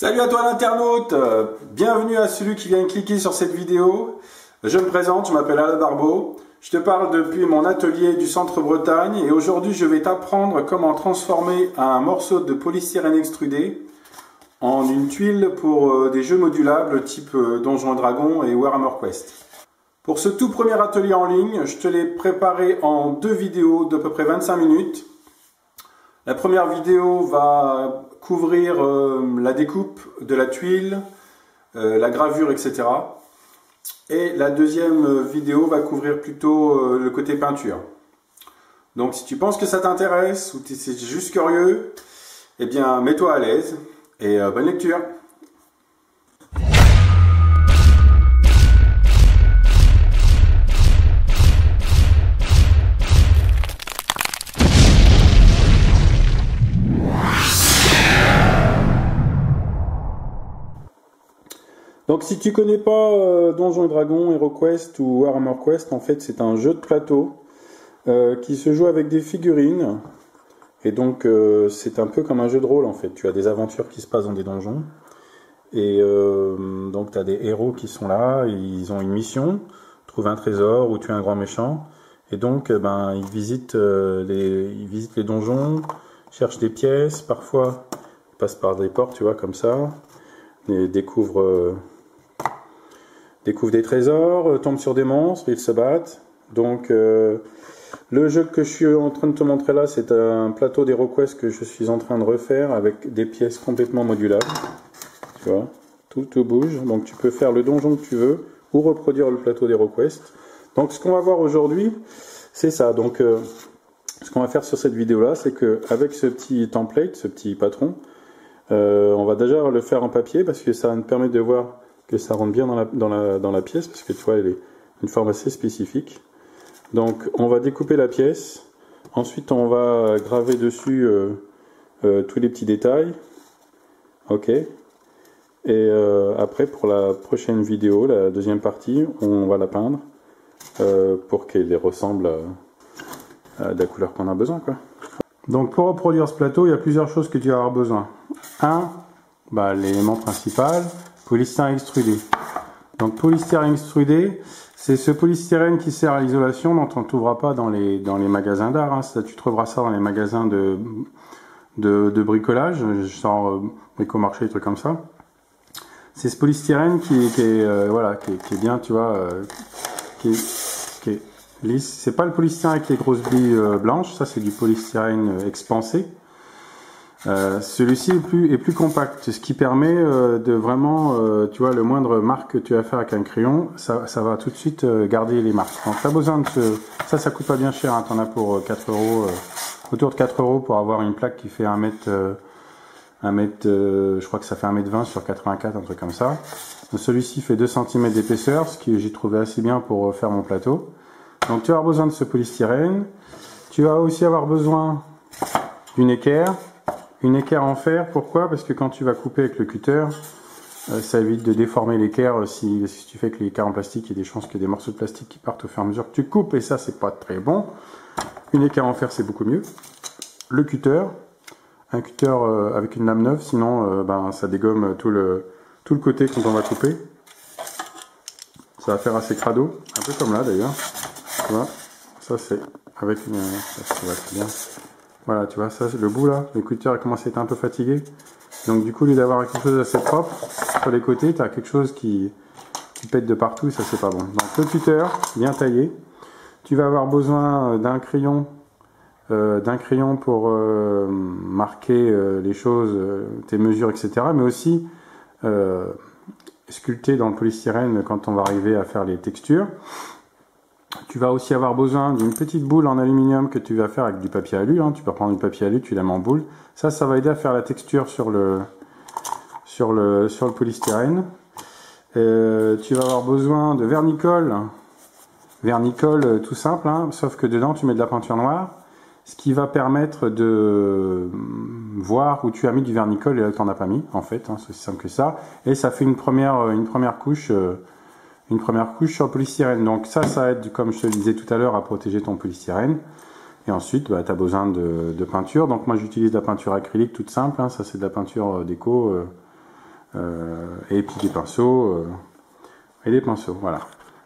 Salut à toi l'internaute, bienvenue à celui qui vient de cliquer sur cette vidéo. Je me présente, je m'appelle Alain Barbeau, je te parle depuis mon atelier du centre Bretagne et aujourd'hui je vais t'apprendre comment transformer un morceau de polystyrène extrudé en une tuile pour des jeux modulables type Donjons & Dragons et Warhammer Quest. Pour ce tout premier atelier en ligne, je te l'ai préparé en deux vidéos d'à peu près 25 minutes. La première vidéo va couvrir la découpe de la tuile, la gravure, etc. Et la deuxième vidéo va couvrir plutôt le côté peinture. Donc si tu penses que ça t'intéresse ou que tu es juste curieux, eh bien mets-toi à l'aise et bonne lecture. Donc si tu connais pas Donjons & Dragons, HeroQuest ou Warhammer Quest, en fait c'est un jeu de plateau qui se joue avec des figurines. Et donc c'est un peu comme un jeu de rôle en fait. Tu as des aventures qui se passent dans des donjons. Et donc tu as des héros qui sont là, ils ont une mission, trouver un trésor ou tuer un grand méchant. Et donc ils visitent les donjons, cherchent des pièces, parfois ils passent par des portes, tu vois, comme ça. Et découvrent des trésors, tombent sur des monstres, ils se battent. Donc le jeu que je suis en train de te montrer là, c'est un plateau d'HeroQuest que je suis en train de refaire avec des pièces complètement modulables. Tu vois, tout bouge. Donc tu peux faire le donjon que tu veux ou reproduire le plateau d'HeroQuest. Donc ce qu'on va voir aujourd'hui, c'est ça. Donc ce qu'on va faire sur cette vidéo là, c'est que avec ce petit template, ce petit patron, on va déjà le faire en papier parce que ça va nous permettre de voir que ça rentre bien dans la pièce, parce que tu vois, elle est une forme assez spécifique. Donc on va découper la pièce, ensuite on va graver dessus tous les petits détails. Ok. Et après, pour la prochaine vidéo, la deuxième partie, on va la peindre pour qu'elle ressemble à la couleur qu'on a besoin, quoi. Donc pour reproduire ce plateau, il y a plusieurs choses que tu vas avoir besoin. L'élément principal, polystyrène extrudé. Donc polystyrène extrudé, c'est ce polystyrène qui sert à l'isolation dont on ne trouvera pas dans les magasins d'art. Hein. Ça, tu trouveras ça dans les magasins de bricolage, genre bricomarché, des trucs comme ça. C'est ce polystyrène qui est bien, tu vois, qui est lisse. C'est pas le polystyrène avec les grosses billes blanches, ça c'est du polystyrène expansé. Celui-ci est plus compact, ce qui permet de vraiment, tu vois, le moindre marque que tu vas faire avec un crayon, ça va tout de suite garder les marques. Donc tu as besoin de ça coûte pas bien cher, hein, tu en as pour 4 euros, autour de 4 euros pour avoir une plaque qui fait 1 mètre, je crois que ça fait 1,20 m sur 84, un truc comme ça. Celui-ci fait 2 cm d'épaisseur, ce que j'ai trouvé assez bien pour faire mon plateau. Donc tu vas avoir besoin de ce polystyrène. Tu vas aussi avoir besoin d'une équerre. Une équerre en fer, pourquoi? Parce que quand tu vas couper avec le cutter, ça évite de déformer l'équerre. Si tu fais avec l'équerre en plastique, il y a des chances qu'il y ait des morceaux de plastique qui partent au fur et à mesure que tu coupes, et ça c'est pas très bon. Une équerre en fer c'est beaucoup mieux. Le cutter, un cutter avec une lame neuve, sinon ça dégomme tout le côté quand on va couper. Ça va faire assez crado, un peu comme là d'ailleurs. Tu vois, ça c'est avec une... ça va très bien. Voilà, tu vois, ça le bout là, le cutter a commencé à être un peu fatigué. Donc du coup, au lieu d'avoir quelque chose d'assez propre sur les côtés, tu as quelque chose qui pète de partout et ça c'est pas bon. Donc le cutter, bien taillé. Tu vas avoir besoin d'un crayon pour marquer les choses, tes mesures, etc. Mais aussi sculpter dans le polystyrène quand on va arriver à faire les textures. Tu vas aussi avoir besoin d'une petite boule en aluminium que tu vas faire avec du papier alu. Hein. Tu peux prendre du papier alu, tu la mets en boule. Ça va aider à faire la texture sur le polystyrène. Tu vas avoir besoin de vernicole. Vernicole tout simple, hein, sauf que dedans tu mets de la peinture noire. Ce qui va permettre de voir où tu as mis du vernicole et là où tu n'en as pas mis. En fait, hein, c'est aussi simple que ça. Et ça fait une première couche. Une première couche sur le polystyrène. Donc ça aide, comme je te le disais tout à l'heure, à protéger ton polystyrène. Et ensuite, tu as besoin de peinture. Donc moi, j'utilise de la peinture acrylique toute simple. Hein. Ça, c'est de la peinture déco et puis des pinceaux voilà.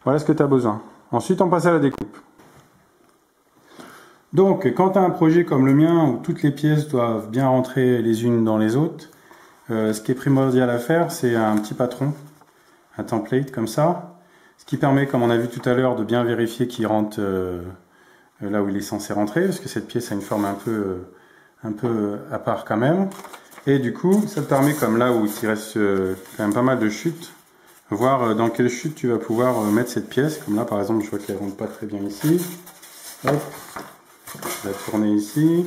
Voilà ce que tu as besoin. Ensuite on passe à la découpe. Donc quand tu as un projet comme le mien où toutes les pièces doivent bien rentrer les unes dans les autres, ce qui est primordial à faire, c'est un petit patron, un template comme ça, ce qui permet, comme on a vu tout à l'heure, de bien vérifier qu'il rentre là où il est censé rentrer, parce que cette pièce a une forme un peu à part quand même. Et du coup, ça te permet, comme là où il reste quand même pas mal de chutes, voir dans quelle chute tu vas pouvoir mettre cette pièce. Comme là, par exemple, je vois qu'elle rentre pas très bien ici. Hop, je vais la tourner ici.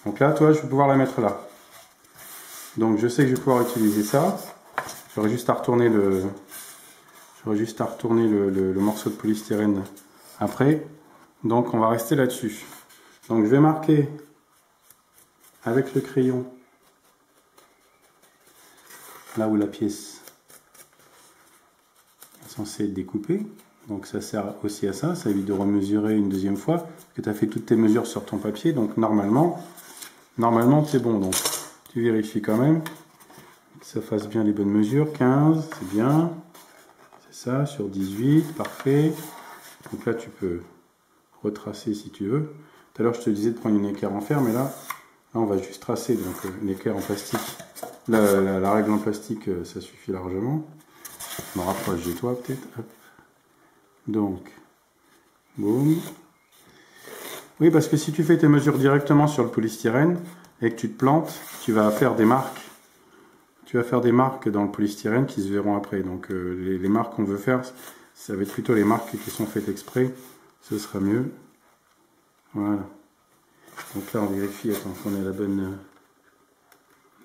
Donc là, toi, je vais pouvoir la mettre là. Donc je sais que je vais pouvoir utiliser ça. J'aurais juste à retourner le morceau de polystyrène après. Donc on va rester là-dessus. Donc je vais marquer avec le crayon là où la pièce est censée être découpée. Donc ça sert aussi à ça, ça évite de remesurer une deuxième fois, parce que tu as fait toutes tes mesures sur ton papier, donc normalement c'est bon. Donc tu vérifies quand même que ça fasse bien les bonnes mesures. 15, c'est bien. C'est ça, sur 18, parfait. Donc là, tu peux retracer si tu veux. Tout à l'heure, je te disais de prendre une équerre en fer, mais là on va juste tracer. Donc une équerre en plastique, la règle en plastique, ça suffit largement. Je me rapproche de toi peut-être. Donc, boum. Oui, parce que si tu fais tes mesures directement sur le polystyrène et que tu te plantes, tu vas faire des marques. Tu vas faire des marques dans le polystyrène qui se verront après. Donc les marques qu'on veut faire, ça va être plutôt les marques qui sont faites exprès. Ce sera mieux. Voilà. Donc là on vérifie, attends, qu'on ait la bonne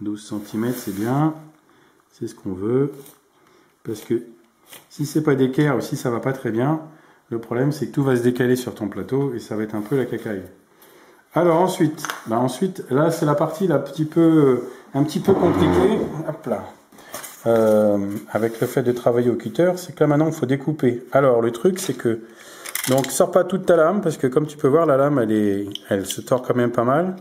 12 cm, c'est bien. C'est ce qu'on veut. Parce que si c'est pas d'équerre ou si ça va pas très bien, le problème c'est que tout va se décaler sur ton plateau et ça va être un peu la cacaille. Alors ensuite, là c'est la partie là, un petit peu compliquée. Hop là. Avec le fait de travailler au cutter, c'est que là maintenant il faut découper. Alors le truc c'est que, donc sors pas toute ta lame, parce que comme tu peux voir la lame elle se tord quand même pas mal.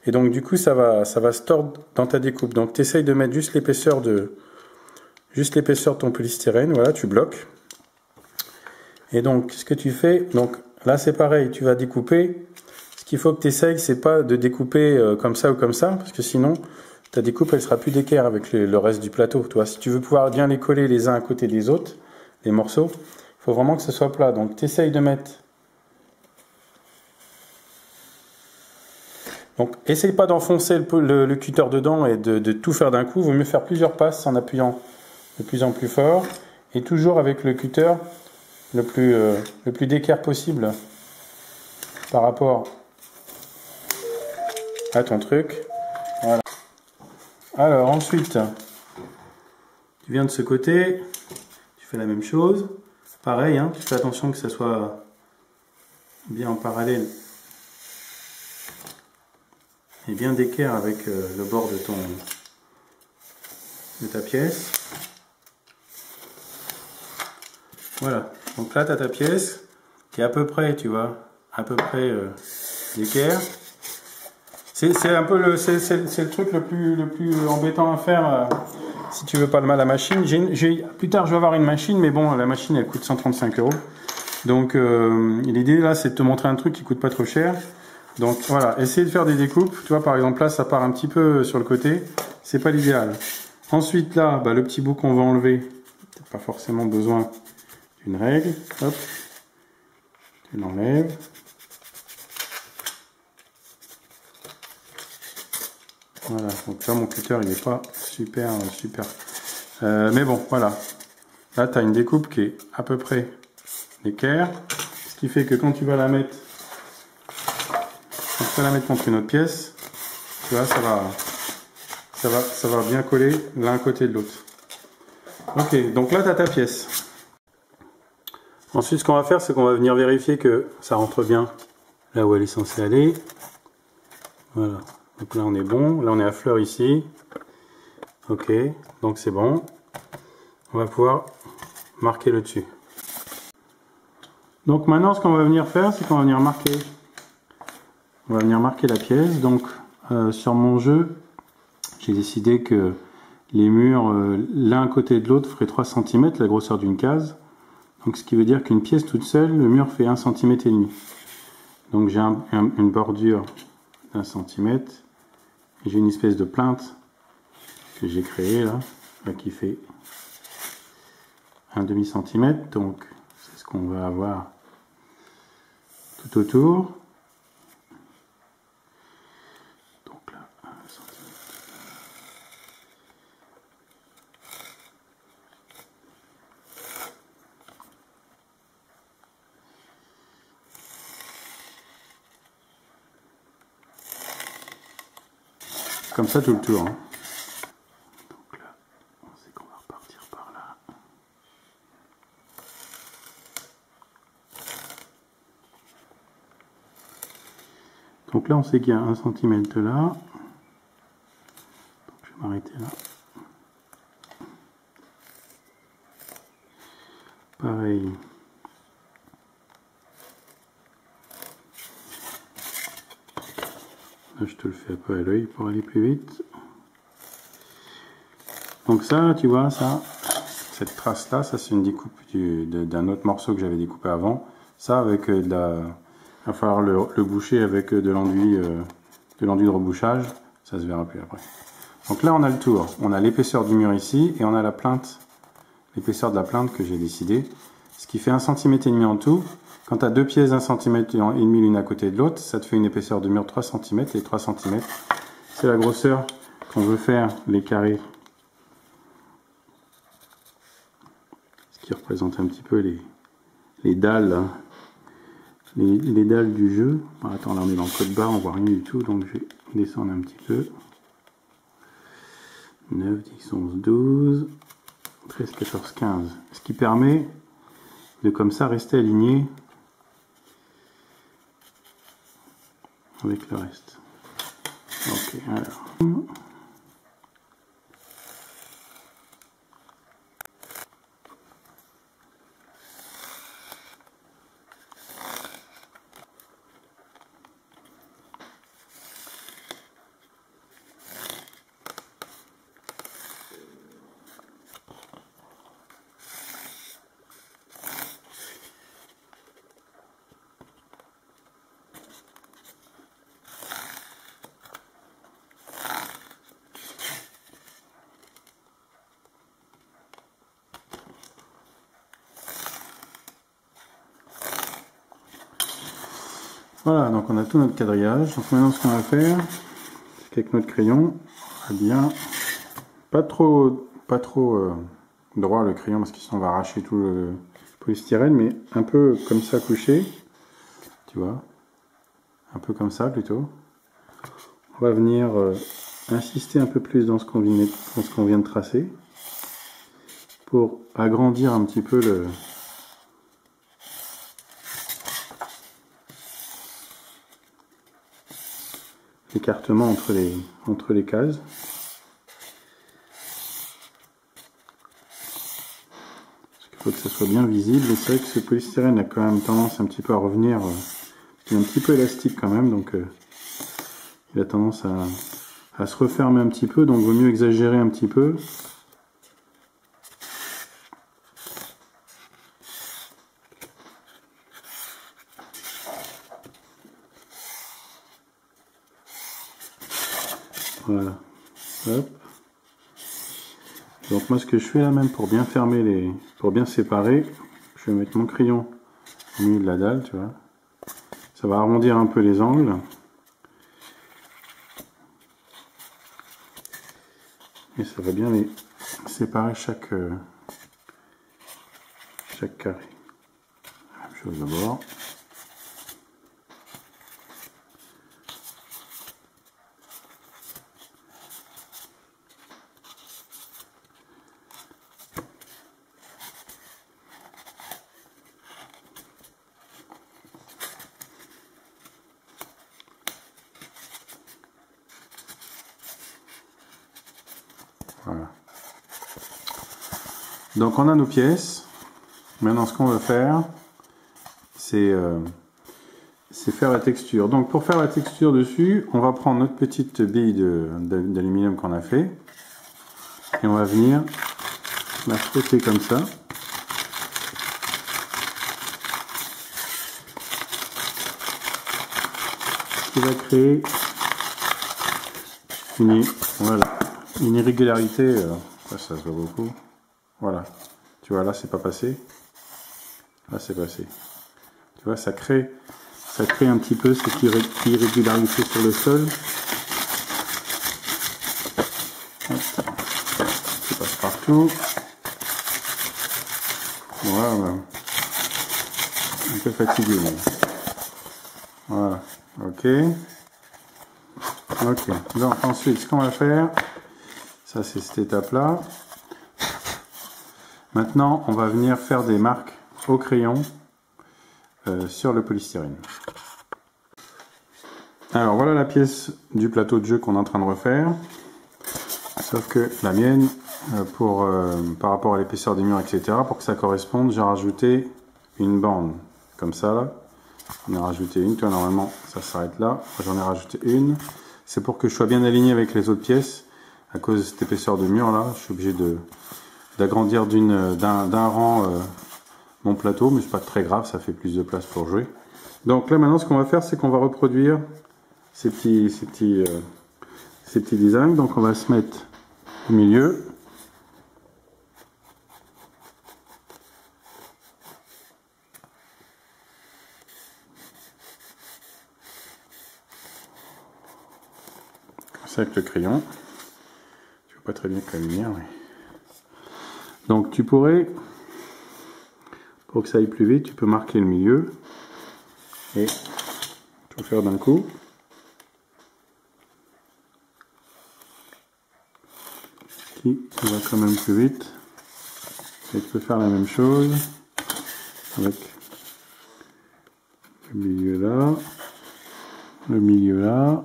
Et donc du coup ça va se tordre dans ta découpe. Donc tu essayes de mettre juste l'épaisseur de ton polystyrène, voilà, tu bloques. Et donc ce que tu fais, donc là c'est pareil, tu vas découper. Ce qu'il faut que tu essayes, c'est pas de découper comme ça ou comme ça, parce que sinon ta découpe elle sera plus d'équerre avec le reste du plateau. Toi, si tu veux pouvoir bien les coller les uns à côté des autres, les morceaux, il faut vraiment que ce soit plat. Donc tu essayes de mettre. Donc essaye pas d'enfoncer le cutter dedans et de tout faire d'un coup. Il vaut mieux faire plusieurs passes en appuyant de plus en plus fort et toujours avec le cutter le plus d'équerre possible par rapport à ton truc. Voilà. Alors ensuite, tu viens de ce côté, tu fais la même chose. Pareil, hein, tu fais attention que ça soit bien en parallèle et bien d'équerre avec le bord de ta pièce. Voilà, donc là tu as ta pièce qui est à peu près, tu vois, à peu près d'équerre. C'est un peu le truc le plus embêtant à faire si tu veux pas le mal à la machine. Plus tard je vais avoir une machine, mais bon, la machine elle coûte 135 €. Donc l'idée là c'est de te montrer un truc qui coûte pas trop cher. Donc voilà, essayer de faire des découpes. Tu vois, par exemple là ça part un petit peu sur le côté, c'est pas l'idéal. Ensuite là, le petit bout qu'on va enlever, peut-être pas forcément besoin d'une règle. Hop, tu l'enlèves. Voilà, donc là mon cutter il n'est pas super. Mais bon, voilà. Là tu as une découpe qui est à peu près d'équerre. Ce qui fait que quand tu vas la mettre, contre une autre pièce, tu vois, ça va bien coller l'un côté de l'autre. Ok, donc là tu as ta pièce. Ensuite ce qu'on va faire, c'est qu'on va venir vérifier que ça rentre bien là où elle est censée aller. Voilà. Donc là on est bon, là on est à fleur ici. Ok, donc c'est bon. On va pouvoir marquer le dessus. Donc maintenant ce qu'on va venir faire, c'est qu'on va venir marquer. On va venir marquer la pièce. Donc sur mon jeu, j'ai décidé que les murs l'un à côté de l'autre ferait 3 cm, la grosseur d'une case. Donc ce qui veut dire qu'une pièce toute seule, le mur fait 1,5 cm. Donc j'ai une bordure d'1 cm. J'ai une espèce de plinthe que j'ai créée là, qui fait 1,5 cm. Donc c'est ce qu'on va avoir tout autour. Donc là, 1 cm. Comme ça tout le tour. Hein. Donc là, on sait qu'on va repartir par là. Donc là, on sait qu'il y a 1 cm là. Donc je vais m'arrêter là. Pareil. Là, je te le fais un peu à l'œil pour aller plus vite. Donc ça, tu vois, ça, cette trace-là, ça c'est une découpe d'un autre morceau que j'avais découpé avant. Ça, avec de la... Il va falloir le boucher avec de l'enduit de rebouchage. Ça se verra plus après. Donc là, on a le tour. On a l'épaisseur du mur ici et on a la plainte. L'épaisseur de la plainte que j'ai décidé. Ce qui fait 1,5 cm en tout. Quand tu as deux pièces d'1,5 cm l'une à côté de l'autre, ça te fait une épaisseur de mur de 3 cm. Et 3 cm, c'est la grosseur qu'on veut faire les carrés. Ce qui représente un petit peu les dalles, hein. Les dalles du jeu. Bon, attends, là on est dans le code barre, on voit rien du tout, donc je vais descendre un petit peu. 9, 10, 11, 12, 13, 14, 15. Ce qui permet de comme ça rester aligné avec le reste. Ok, alors. Voilà, donc on a tout notre quadrillage. Donc maintenant ce qu'on va faire, c'est qu'avec notre crayon, on va bien, pas trop droit le crayon parce que sinon on va arracher tout le polystyrène, mais un peu comme ça couché, tu vois, un peu comme ça plutôt. On va venir insister un peu plus dans ce qu'on vient de tracer pour agrandir un petit peu l'écartement entre les cases. Parce qu'il faut que ça soit bien visible. Et c'est vrai que ce polystyrène a quand même tendance un petit peu à revenir. Il est un petit peu élastique quand même, donc il a tendance à se refermer un petit peu, donc il vaut mieux exagérer un petit peu. Voilà. Hop. Donc moi ce que je fais là même pour bien fermer pour bien séparer, je vais mettre mon crayon au milieu de la dalle, tu vois. Ça va arrondir un peu les angles. Et ça va bien les séparer chaque carré. Même chose d'abord. Voilà. Donc on a nos pièces. Maintenant ce qu'on va faire, c'est faire la texture. Donc pour faire la texture dessus, on va prendre notre petite bille d'aluminium qu'on a fait. Et on va venir la frotter comme ça. Ce qui va créer une irrégularité. Ça se voit beaucoup. Voilà. Tu vois, là, c'est pas passé. Là, c'est passé. Tu vois, ça crée un petit peu cette irrégularité sur le sol. Ça passe partout. Voilà. Un peu fatigué. Voilà. Ok. Ok. Donc, ensuite, ce qu'on va faire, ça, c'est cette étape-là. Maintenant, on va venir faire des marques au crayon sur le polystyrène. Alors voilà la pièce du plateau de jeu qu'on est en train de refaire. Sauf que la mienne, par rapport à l'épaisseur des murs, etc., pour que ça corresponde, j'ai rajouté une bande comme ça là. On a rajouté une, tu vois, normalement ça s'arrête là. J'en ai rajouté une. C'est pour que je sois bien aligné avec les autres pièces. À cause de cette épaisseur de mur là, je suis obligé d'agrandir d'un rang mon plateau, mais c'est pas très grave, ça fait plus de place pour jouer. Donc là maintenant ce qu'on va faire, c'est qu'on va reproduire ces petits designs. Donc on va se mettre au milieu. Comme ça avec le crayon. Je vois pas très bien avec la lumière. Mais... Donc tu pourrais, pour que ça aille plus vite, tu peux marquer le milieu et tout faire d'un coup. Qui va quand même plus vite. Et tu peux faire la même chose avec le milieu là, le milieu là.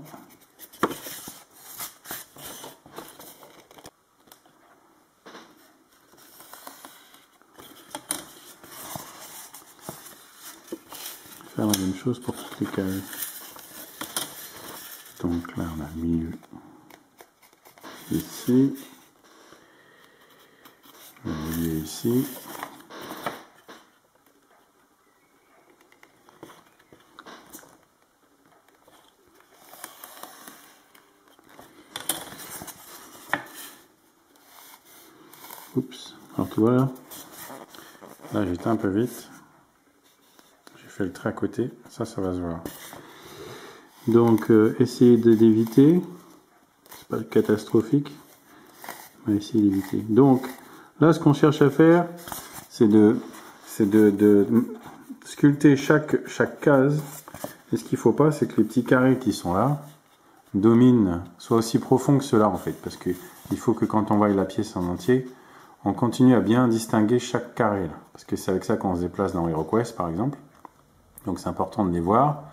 Faire la même chose pour toutes les cases. Donc là on a le milieu ici, le milieu ici. Oups, alors tu vois là j'étais un peu vite, j'ai fait le trait à côté, ça va se voir. Donc essayez d'éviter, c'est pas catastrophique, on va essayer d'éviter. Donc là ce qu'on cherche à faire, c'est de sculpter chaque case, et ce qu'il faut pas, c'est que les petits carrés qui sont là dominent, soient aussi profonds que ceux-là en fait, parce que il faut que quand on voit la pièce en entier, on continue à bien distinguer chaque carré là, parce que c'est avec ça qu'on se déplace dans HeroQuest par exemple. Donc c'est important de les voir.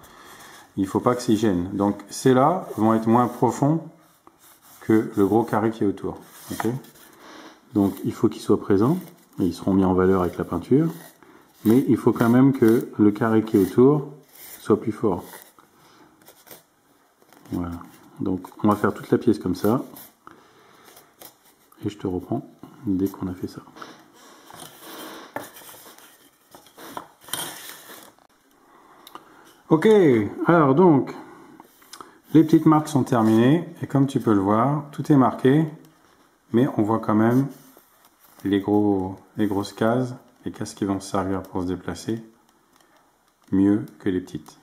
Il ne faut pas que ça gêne. Donc ces là vont être moins profonds que le gros carré qui est autour. Okay, donc il faut qu'ils soient présents, et ils seront mis en valeur avec la peinture. Mais il faut quand même que le carré qui est autour soit plus fort. Voilà. Donc on va faire toute la pièce comme ça. Et je te reprends dès qu'on a fait ça. Ok, alors donc, les petites marques sont terminées. Et comme tu peux le voir, tout est marqué. Mais on voit quand même les grosses cases. Les cases qui vont se servir pour se déplacer mieux que les petites.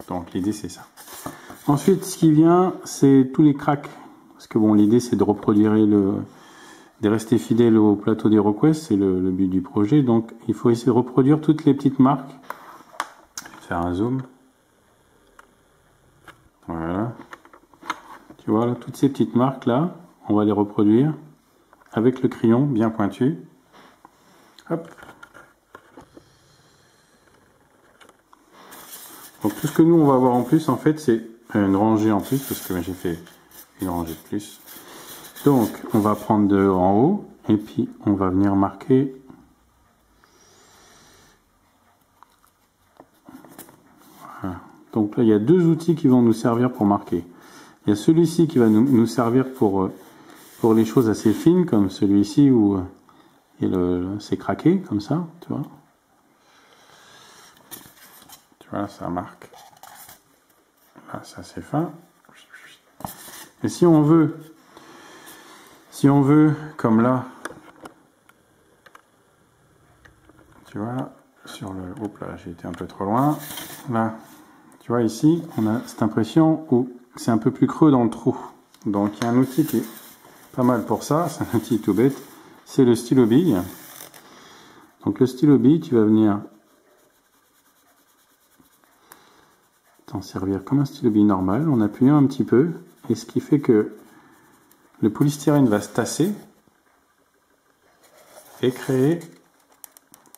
Donc l'idée c'est ça. Ensuite, ce qui vient, c'est tous les cracks. Parce que bon, l'idée c'est de reproduire de rester fidèle au plateau d'HeroQuest, c'est le but du projet. Donc il faut essayer de reproduire toutes les petites marques. Je vais faire un zoom. Voilà. Tu vois là, toutes ces petites marques là, on va les reproduire avec le crayon bien pointu. Hop. Donc tout ce que nous on va avoir en plus en fait, c'est une rangée en plus, parce que j'ai fait une rangée de plus. Donc on va prendre de en haut et puis on va venir marquer. Voilà. Donc là il y a deux outils qui vont nous servir pour marquer. Il y a celui-ci qui va nous servir pour pour les choses assez fines comme celui-ci où c'est craqué comme ça, tu vois. Tu vois, ça marque. Là, c'est assez fin. Et si on veut, comme là, tu vois, sur le... Hop là, j'ai été un peu trop loin. Là, tu vois, ici, on a cette impression où c'est un peu plus creux dans le trou. Donc, il y a un outil qui est pas mal pour ça. C'est un outil tout bête. C'est le stylo bille. Donc, le stylo bille, tu vas venir t'en servir comme un stylo bille normal, en appuyant un petit peu. Et ce qui fait que le polystyrène va se tasser et créer,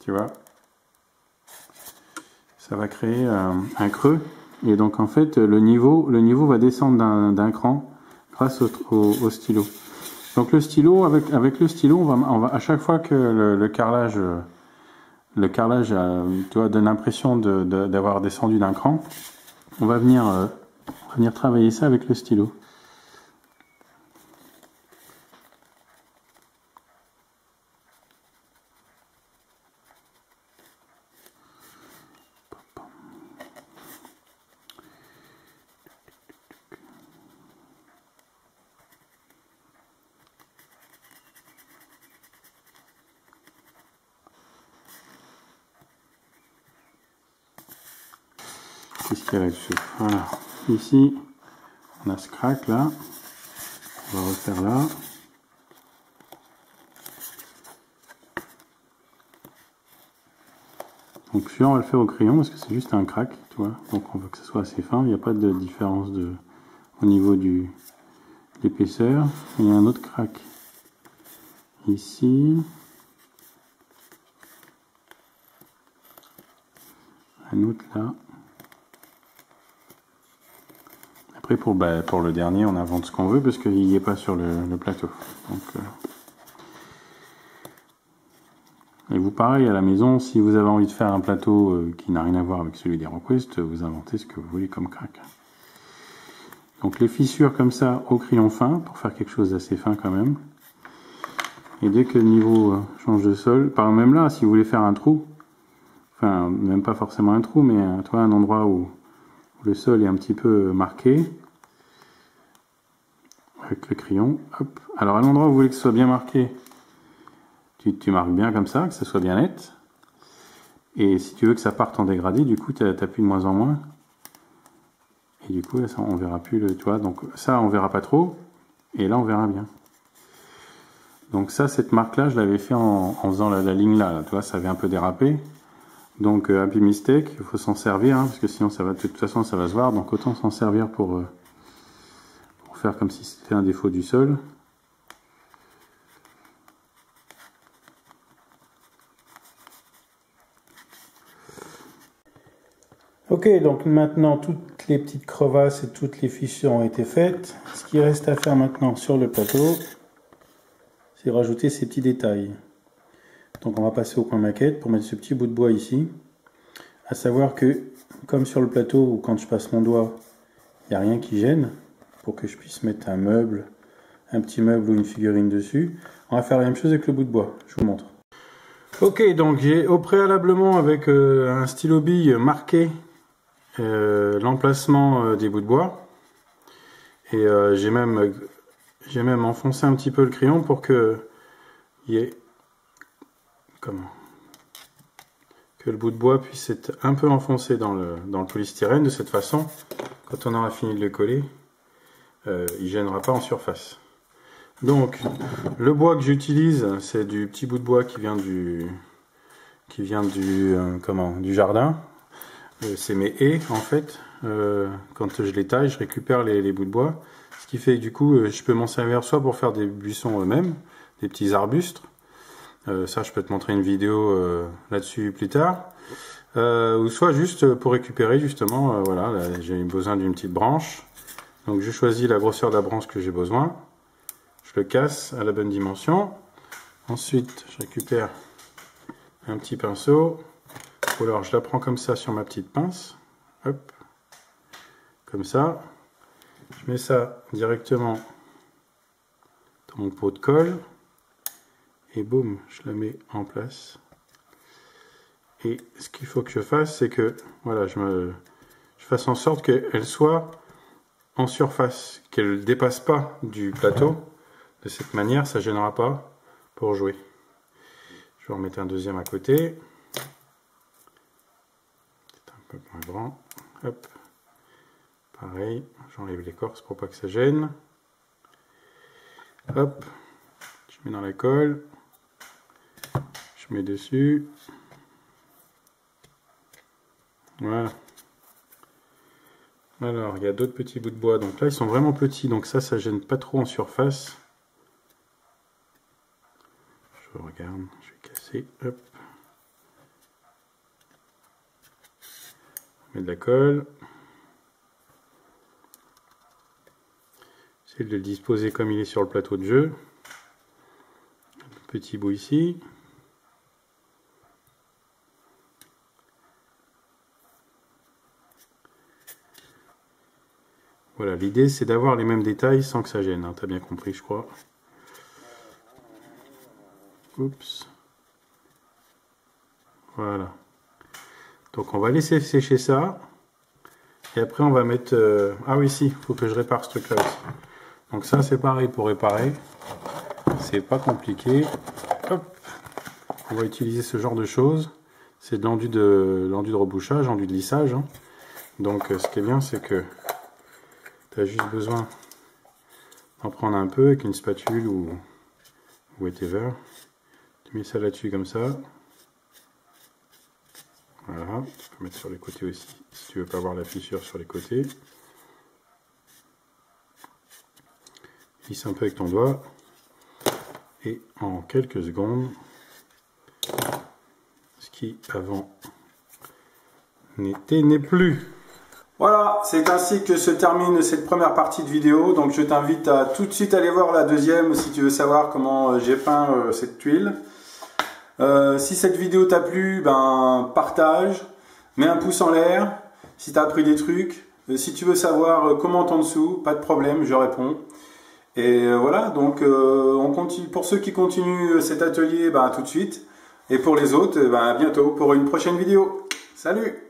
tu vois, ça va créer un creux. Et donc en fait le niveau va descendre d'un cran grâce au stylo. Donc le stylo, avec le stylo, on va à chaque fois que le carrelage tu vois, donne l'impression d'avoir descendu d'un cran, on va venir travailler ça avec le stylo. Qu'est-ce qu'il y a là-dessus? Voilà. Ici, on a ce crack là. On va refaire là. Donc celui-là, on va le faire au crayon parce que c'est juste un crack, tu vois. Donc on veut que ce soit assez fin. Il n'y a pas de différence au niveau de l'épaisseur. Il y a un autre crack ici. Un autre là. Après pour le dernier, on invente ce qu'on veut parce qu'il n'y est pas sur le plateau. Donc, et vous pareil à la maison, si vous avez envie de faire un plateau qui n'a rien à voir avec celui d'HeroQuest, vous inventez ce que vous voulez comme crack. Donc les fissures comme ça au crayon fin, pour faire quelque chose d'assez fin quand même. Et dès que le niveau change de sol, par même là, si vous voulez faire un trou, enfin même pas forcément un trou, mais un endroit où le sol est un petit peu marqué, avec le crayon, hop. Alors à l'endroit où vous voulez que ce soit bien marqué, tu marques bien comme ça, que ce soit bien net. Et si tu veux que ça parte en dégradé, du coup tu appuies de moins en moins. Et du coup là, ça, on verra plus tu vois, donc ça on verra pas trop, et là on verra bien. Donc ça, cette marque là, je l'avais fait en faisant la ligne là, tu vois, ça avait un peu dérapé. Donc happy mistake, il faut s'en servir, hein, parce que sinon ça va, de toute façon ça va se voir, donc autant s'en servir pour faire comme si c'était un défaut du sol. Ok, donc maintenant toutes les petites crevasses et toutes les fissures ont été faites. Ce qui reste à faire maintenant sur le plateau, c'est rajouter ces petits détails. Donc on va passer au point maquette pour mettre ce petit bout de bois ici. À savoir que, comme sur le plateau où quand je passe mon doigt, il n'y a rien qui gêne, pour que je puisse mettre un meuble, un petit meuble ou une figurine dessus, on va faire la même chose avec le bout de bois. Je vous montre. Ok, donc j'ai au préalablement avec un stylo bille marqué l'emplacement des bouts de bois. Et j'ai même enfoncé un petit peu le crayon pour que il y ait que le bout de bois puisse être un peu enfoncé dans le polystyrène. De cette façon, quand on aura fini de le coller, il gênera pas en surface. Donc le bois que j'utilise, c'est du petit bout de bois qui vient du jardin. C'est mes haies en fait. Quand je les taille, je récupère les bouts de bois. Ce qui fait que du coup, je peux m'en servir soit pour faire des buissons eux-mêmes, des petits arbustes. Ça, je peux te montrer une vidéo là-dessus plus tard. Ou soit juste pour récupérer justement, voilà, j'ai besoin d'une petite branche. Donc je choisis la grosseur de la branche que j'ai besoin. Je le casse à la bonne dimension. Ensuite, je récupère un petit pinceau. Ou alors je la prends comme ça sur ma petite pince. Hop. Comme ça. Je mets ça directement dans mon pot de colle. Et boum, je la mets en place. Et ce qu'il faut que je fasse, c'est que voilà, je fasse en sorte qu'elle soit en surface, qu'elle ne dépasse pas du plateau. De cette manière, ça ne gênera pas pour jouer. Je vais en remettre un deuxième à côté. C'est un peu moins grand. Hop. Pareil, j'enlève l'écorce pour pas que ça gêne. Hop. Je mets dans la colle. Je mets dessus. Voilà. Alors, il y a d'autres petits bouts de bois. Donc là, ils sont vraiment petits. Donc ça gêne pas trop en surface. Je regarde. Je vais casser. Hop. Je mets de la colle. J'essaie de le disposer comme il est sur le plateau de jeu. Un petit bout ici. Voilà, l'idée c'est d'avoir les mêmes détails sans que ça gêne, hein, t'as bien compris je crois. Oups. Voilà. Donc on va laisser sécher ça. Et après on va mettre... Ah oui si, il faut que je répare ce truc là aussi. Donc ça c'est pareil pour réparer. C'est pas compliqué. Hop. On va utiliser ce genre de choses. C'est de l'enduit de rebouchage, enduit de lissage. Hein. Donc ce qui est bien c'est que tu as juste besoin d'en prendre un peu avec une spatule ou whatever. Tu mets ça là-dessus comme ça. Voilà, tu peux mettre sur les côtés aussi si tu veux pas avoir la fissure sur les côtés. Lisse un peu avec ton doigt. Et en quelques secondes, ce qui avant n'était n'est plus. Voilà, c'est ainsi que se termine cette première partie de vidéo. Donc je t'invite à tout de suite aller voir la deuxième si tu veux savoir comment j'ai peint cette tuile. Si cette vidéo t'a plu, ben partage, mets un pouce en l'air si tu as appris des trucs. Si tu veux savoir, commente en dessous, pas de problème, je réponds. Et voilà, donc on continue. Pour ceux qui continuent cet atelier, ben, tout de suite. Et pour les autres, ben, à bientôt pour une prochaine vidéo. Salut!